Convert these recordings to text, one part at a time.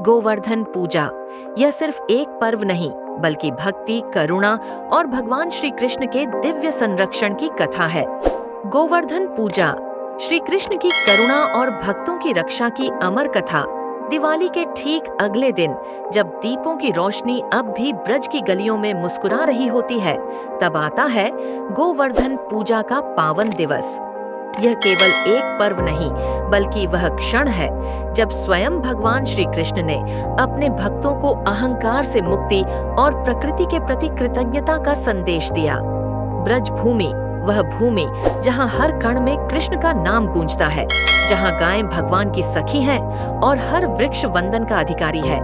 गोवर्धन पूजा यह सिर्फ एक पर्व नहीं बल्कि भक्ति, करुणा और भगवान श्री कृष्ण के दिव्य संरक्षण की कथा है। गोवर्धन पूजा श्री कृष्ण की करुणा और भक्तों की रक्षा की अमर कथा। दिवाली के ठीक अगले दिन जब दीपों की रोशनी अब भी ब्रज की गलियों में मुस्कुरा रही होती है, तब आता है गोवर्धन पूजा का पावन दिवस। यह केवल एक पर्व नहीं बल्कि वह क्षण है जब स्वयं भगवान श्री कृष्ण ने अपने भक्तों को अहंकार से मुक्ति और प्रकृति के प्रति कृतज्ञता का संदेश दिया। ब्रज भूमि वह भूमि जहाँ हर कण में कृष्ण का नाम गूंजता है, जहाँ गायें भगवान की सखी हैं और हर वृक्ष वंदन का अधिकारी है।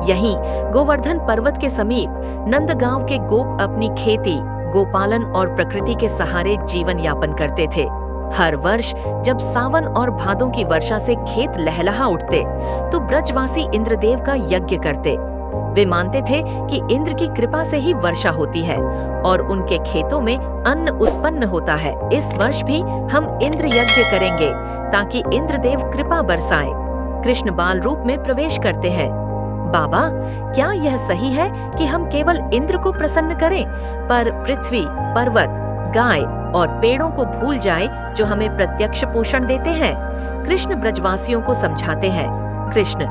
यहीं गोवर्धन पर्वत के समीप नंदगांव के गोप अपनी खेती, गोपालन और प्रकृति के सहारे जीवन यापन करते थे। हर वर्ष जब सावन और भादों की वर्षा से खेत लहलहा उठते, तो ब्रजवासी इंद्रदेव का यज्ञ करते। वे मानते थे कि इंद्र की कृपा से ही वर्षा होती है और उनके खेतों में अन्न उत्पन्न होता है। इस वर्ष भी हम इंद्र यज्ञ करेंगे ताकि इंद्रदेव कृपा बरसाएं। कृष्ण बाल रूप में प्रवेश करते हैं। बाबा, क्या यह सही है कि हम केवल इंद्र को प्रसन्न करें, पर पृथ्वी, पर्वत, गाय और पेड़ों को भूल जाए जो हमें प्रत्यक्ष पोषण देते हैं? कृष्ण ब्रजवासियों को समझाते हैं, कृष्ण,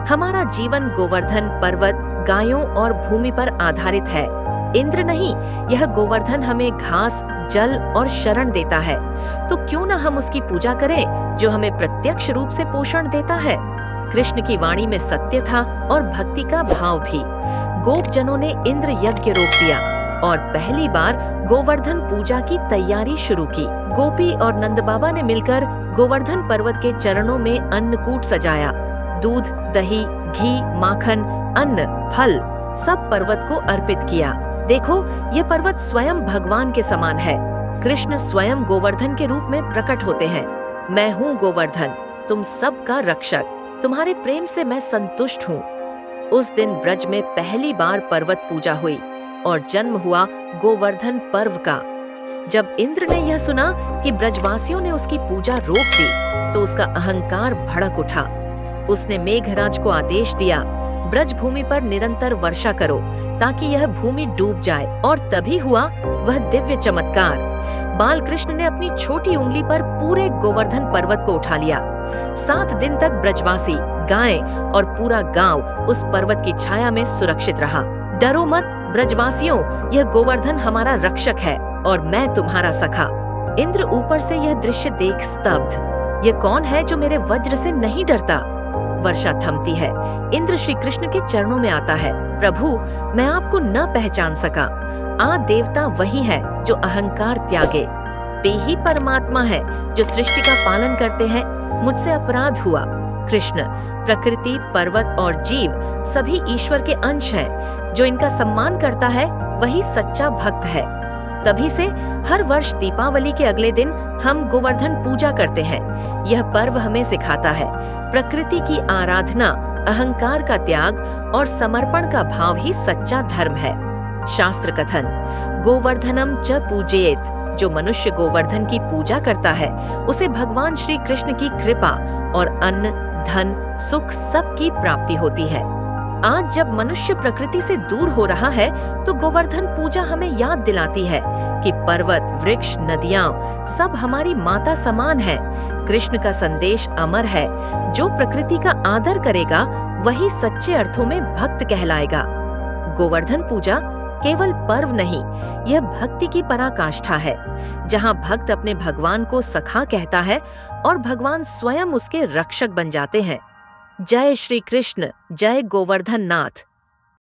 हमारा जीवन गोवर्धन पर्वत, गायों और भूमि पर आधारित है। इंद्र नहीं, यह गोवर्धन हमें घास, जल और शरण देता है। तो क्यों न हम उसकी पूजा करें जो हमें प्रत्यक्ष रूप से पोषण देता है। कृष्ण की वाणी में सत्य था और भक्ति का भाव भी। गोपजनों ने इंद्र यज्ञ रोक दिया और पहली बार गोवर्धन पूजा की तैयारी शुरू की। गोपी और नंद बाबा ने मिलकर गोवर्धन पर्वत के चरणों में अन्नकूट सजाया। दूध, दही, घी, माखन, अन्न, फल सब पर्वत को अर्पित किया। देखो, ये पर्वत स्वयं भगवान के समान है। कृष्ण स्वयं गोवर्धन के रूप में प्रकट होते हैं। मैं हूँ गोवर्धन, तुम सबका रक्षक, तुम्हारे प्रेम से मैं संतुष्ट हूँ। उस दिन ब्रज में पहली बार पर्वत पूजा हुई और जन्म हुआ गोवर्धन पर्व का। जब इंद्र ने यह सुना कि ब्रजवासियों ने उसकी पूजा रोक दी, तो उसका अहंकार भड़क उठा। उसने मेघराज को आदेश दिया, ब्रज भूमि पर निरंतर वर्षा करो ताकि यह भूमि डूब जाए। और तभी हुआ वह दिव्य चमत्कार। बाल कृष्ण ने अपनी छोटी उंगली पर पूरे गोवर्धन पर्वत को उठा लिया। 7 दिन तक ब्रजवासी, गायें और पूरा गांव उस पर्वत की छाया में सुरक्षित रहा। डरो मत ब्रजवासियों, यह गोवर्धन हमारा रक्षक है और मैं तुम्हारा सखा। इंद्र ऊपर से यह दृश्य देख स्तब्ध। यह कौन है जो मेरे वज्र से नहीं डरता? वर्षा थमती है। इंद्र श्री कृष्ण के चरणों में आता है, प्रभु, मैं आपको न पहचान सका। आ देवता वही है जो अहंकार त्यागे। वे ही परमात्मा है जो सृष्टि का पालन करते हैं। मुझसे अपराध हुआ। कृष्ण, प्रकृति, पर्वत और जीव सभी ईश्वर के अंश हैं। जो इनका सम्मान करता है वही सच्चा भक्त है। तभी से हर वर्ष दीपावली के अगले दिन हम गोवर्धन पूजा करते हैं। यह पर्व हमें सिखाता है, प्रकृति की आराधना, अहंकार का त्याग और समर्पण का भाव ही सच्चा धर्म है। शास्त्र कथन, गोवर्धनम च पूजयेत। जो मनुष्य गोवर्धन की पूजा करता है, उसे भगवान श्री कृष्ण की कृपा और अन्न, धन, सुख सब की प्राप्ति होती है। आज जब मनुष्य प्रकृति से दूर हो रहा है, तो गोवर्धन पूजा हमें याद दिलाती है कि पर्वत, वृक्ष, नदियाँ सब हमारी माता समान है। कृष्ण का संदेश अमर है, जो प्रकृति का आदर करेगा वही सच्चे अर्थों में भक्त कहलाएगा। गोवर्धन पूजा केवल पर्व नहीं, यह भक्ति की पराकाष्ठा है, जहाँ भक्त अपने भगवान को सखा कहता है और भगवान स्वयं उसके रक्षक बन जाते हैं। जय श्री कृष्ण, जय गोवर्धन नाथ।